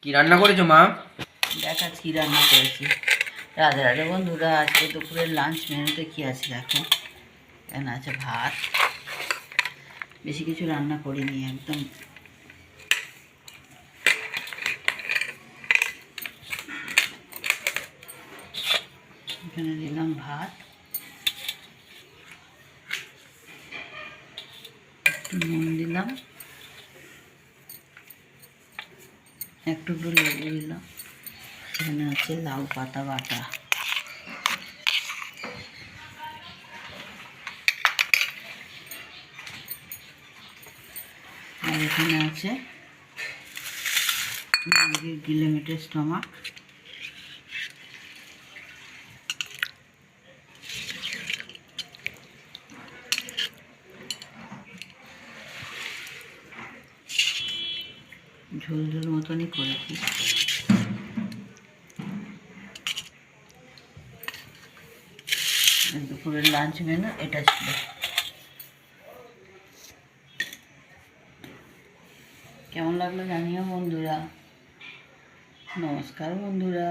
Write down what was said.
কি রান্না করেছো মা? দেখা কি রান্না করেছি। রাধে রাধে বন্ধুরা, আজকে দুপুরের লাঞ্চ মেনুতে কী আছে দেখো। এখানে আছে ভাত, বেশি কিছু রান্না করিনি, একদম এখানে দিলাম ভাত, একটু নুন দিলাম, একটু লেবু দিলাম। এখানে আছে লাউ পাতা বাটা, আর এখানে আছে মুরগির গিলেমিটের স্টমাক, ঝোল ঝোল মতনই করেছি। দুপুরের লাঞ্চ মেনু এটা ছিল। কেমন লাগলো জানিও বন্ধুরা। নমস্কার বন্ধুরা।